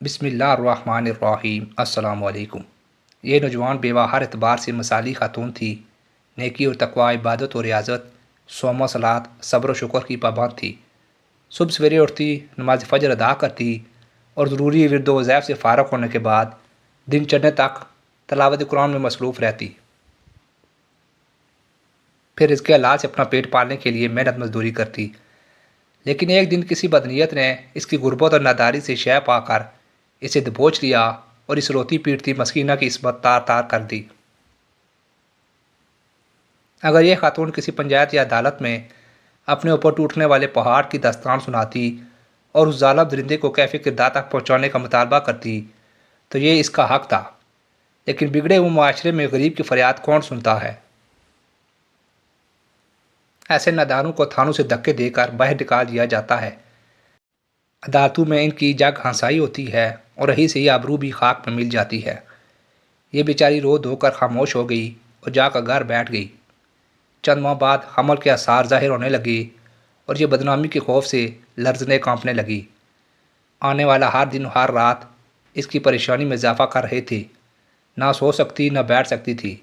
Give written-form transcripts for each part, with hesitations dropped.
بسم اللہ الرحمن الرحیم۔ السلام علیکم۔ یہ نوجوان بیوہ ہر اعتبار سے مثالی خاتون تھی۔ نیکی اور تقوی، عبادت اور ریاضت، صوم و صلات، صبر و شکر کی پابند تھی۔ صبح سویرے اٹھتی، نماز فجر ادا کرتی اور ضروری ورد و وظائف سے فارغ ہونے کے بعد دن چڑھنے تک تلاوت قرآن میں مصروف رہتی۔ پھر اس کے حلال سے اپنا پیٹ پالنے کے لیے محنت مزدوری کرتی۔ لیکن ایک دن کسی بدنیت نے اس کی غربت اور ناداری سے شے پا کر اسے دبوچ لیا اور اس روتی پیٹتی مسکینہ کی عصمت تار تار کر دی۔ اگر یہ خاتون کسی پنچایت یا عدالت میں اپنے اوپر ٹوٹنے والے پہاڑ کی داستان سناتی اور اس ظالم درندے کو کیف کردار تک پہنچانے کا مطالبہ کرتی تو یہ اس کا حق تھا، لیکن بگڑے ہوئے معاشرے میں غریب کی فریاد کون سنتا ہے؟ ایسے نادانوں کو تھانوں سے دھکے دے کر باہر نکال دیا جاتا ہے۔ عدالتوں میں ان کی جگ ہنسائی ہوتی ہے اور رہی سے یہ آبرو بھی خاک میں مل جاتی ہے۔ یہ بیچاری رو دھو کر خاموش ہو گئی اور جا کر گھر بیٹھ گئی۔ چند ماہ بعد حمل کے آثار ظاہر ہونے لگے اور یہ بدنامی کے خوف سے لرزنے کانپنے لگی۔ آنے والا ہر دن ہر رات اس کی پریشانی میں اضافہ کر رہے تھے۔ نہ سو سکتی نہ بیٹھ سکتی تھی۔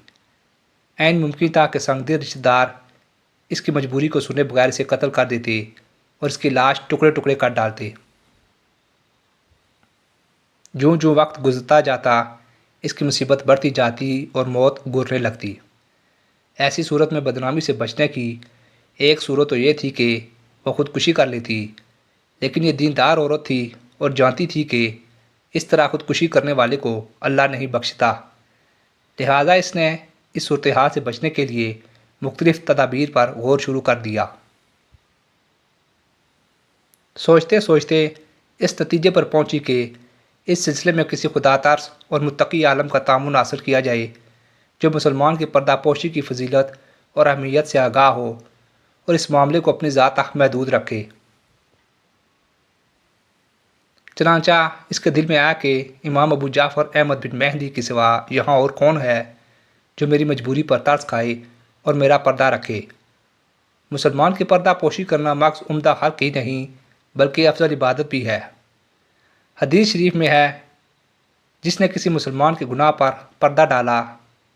عین ممکن تھا کہ سنگ دل رشتہ دار اس کی مجبوری کو سنے بغیر اسے قتل کر دیتے اور اس کی لاش ٹکڑے ٹکڑے کر ڈالتے۔ جوں جوں وقت گزرتا جاتا اس کی مصیبت بڑھتی جاتی اور موت گورنے لگتی۔ ایسی صورت میں بدنامی سے بچنے کی ایک صورت تو یہ تھی کہ وہ خودکشی کر لیتی، لیکن یہ دیندار عورت تھی اور جانتی تھی کہ اس طرح خودکشی کرنے والے کو اللہ نہیں بخشتا۔ لہٰذا اس نے اس صورتحال سے بچنے کے لیے مختلف تدابیر پر غور شروع کر دیا۔ سوچتے سوچتے اس نتیجے پر پہنچی کہ اس سلسلے میں کسی خدا ترس اور متقی عالم کا تعاون حاصل کیا جائے جو مسلمان کی پردہ پوشی کی فضیلت اور اہمیت سے آگاہ ہو اور اس معاملے کو اپنی ذات تک محدود رکھے۔ چنانچہ اس کے دل میں آیا کہ امام ابو جعفر احمد بن مہدی کے سوا یہاں اور کون ہے جو میری مجبوری پر ترس کھائے اور میرا پردہ رکھے۔ مسلمان کی پردہ پوشی کرنا محض عمدہ حق ہی نہیں بلکہ افضل عبادت بھی ہے۔ حدیث شریف میں ہے، جس نے کسی مسلمان کے گناہ پر پردہ ڈالا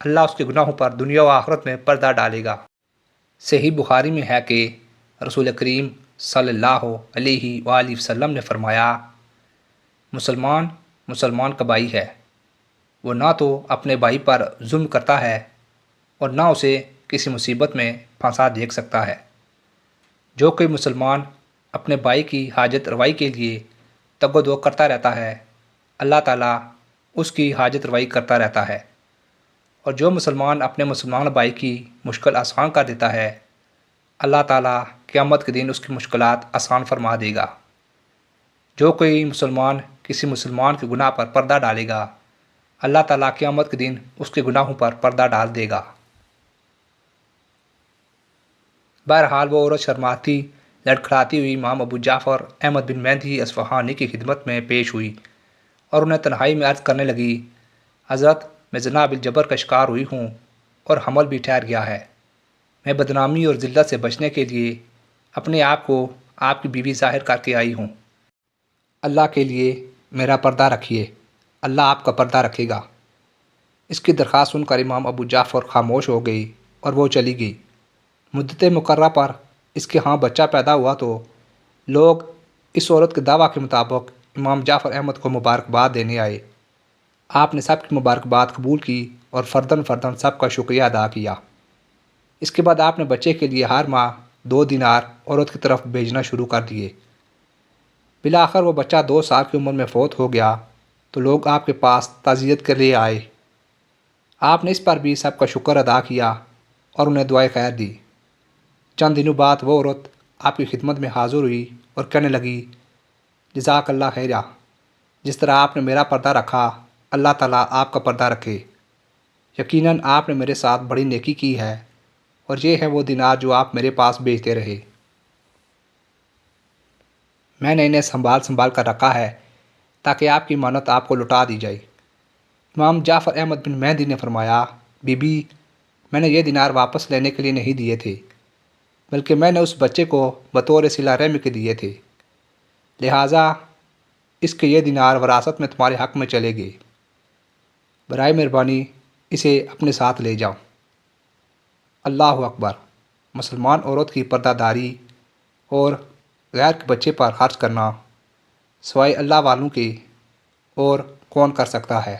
اللہ اس کے گناہوں پر دنیا و آخرت میں پردہ ڈالے گا۔ صحیح بخاری میں ہے کہ رسول کریم صلی اللہ علیہ وآلہ وسلم نے فرمایا، مسلمان کا بھائی ہے، وہ نہ تو اپنے بھائی پر ظلم کرتا ہے اور نہ اسے کسی مصیبت میں پھنسا دیکھ سکتا ہے۔ جو کوئی مسلمان اپنے بھائی کی حاجت روائی کے لیے تگ و دو کرتا رہتا ہے، اللہ تعالیٰ اس کی حاجت روائی کرتا رہتا ہے، اور جو مسلمان اپنے مسلمان بھائی کی مشکل آسان کر دیتا ہے، اللہ تعالیٰ قیامت کے دن اس کی مشکلات آسان فرما دے گا۔ جو کوئی مسلمان کسی مسلمان کے گناہ پر پردہ ڈالے گا، اللہ تعالیٰ قیامت کے دن اس کے گناہوں پر پردہ ڈال دے گا۔ بہرحال وہ عورت شرماتی لڑکھڑاتی ہوئی امام ابو جعفر احمد بن مہدی اصفہانی کی خدمت میں پیش ہوئی اور انہیں تنہائی میں عرض کرنے لگی، حضرت میں زنا بالجبر کا شکار ہوئی ہوں اور حمل بھی ٹھہر گیا ہے۔ میں بدنامی اور ذلت سے بچنے کے لیے اپنے آپ کو آپ کی بیوی ظاہر کر کے آئی ہوں۔ اللہ کے لیے میرا پردہ رکھیے، اللہ آپ کا پردہ رکھے گا۔ اس کی درخواست سن کر امام ابو جعفر خاموش ہو گئی اور وہ چلی گئی۔ مدت مقررہ پر اس کے ہاں بچہ پیدا ہوا تو لوگ اس عورت کے دعویٰ کے مطابق امام جعفر احمد کو مبارکباد دینے آئے۔ آپ نے سب کی مبارکباد قبول کی اور فرداً فرداً سب کا شکریہ ادا کیا۔ اس کے بعد آپ نے بچے کے لیے ہر ماہ 2 دینار عورت کی طرف بھیجنا شروع کر دیے۔ بالآخر وہ بچہ 2 سال کی عمر میں فوت ہو گیا تو لوگ آپ کے پاس تعزیت کے لیے آئے۔ آپ نے اس پر بھی سب کا شکر ادا کیا اور انہیں دعائے خیر دی۔ چند دنوں بعد وہ عورت آپ کی خدمت میں حاضر ہوئی اور کہنے لگی، جزاک اللہ خیرہ، جس طرح آپ نے میرا پردہ رکھا اللہ تعالیٰ آپ کا پردہ رکھے۔ یقیناً آپ نے میرے ساتھ بڑی نیکی کی ہے اور یہ ہے وہ دینار جو آپ میرے پاس بھیجتے رہے۔ میں نے انہیں سنبھال کر رکھا ہے تاکہ آپ کی امانت آپ کو لوٹا دی جائے۔ امام جعفر احمد بن مہدی نے فرمایا، بی بی، میں نے یہ دینار واپس لینے کے لیے نہیں دیے تھے، بلکہ میں نے اس بچے کو بطور صلہ رحمی کے دیے تھے۔ لہٰذا اس کے یہ دینار وراثت میں تمہارے حق میں چلے گئے، برائے مہربانی اسے اپنے ساتھ لے جاؤ۔ اللہ اکبر! مسلمان عورت کی پردہ داری اور غیر کے بچے پر خرچ کرنا سوائے اللہ والوں کے اور کون کر سکتا ہے؟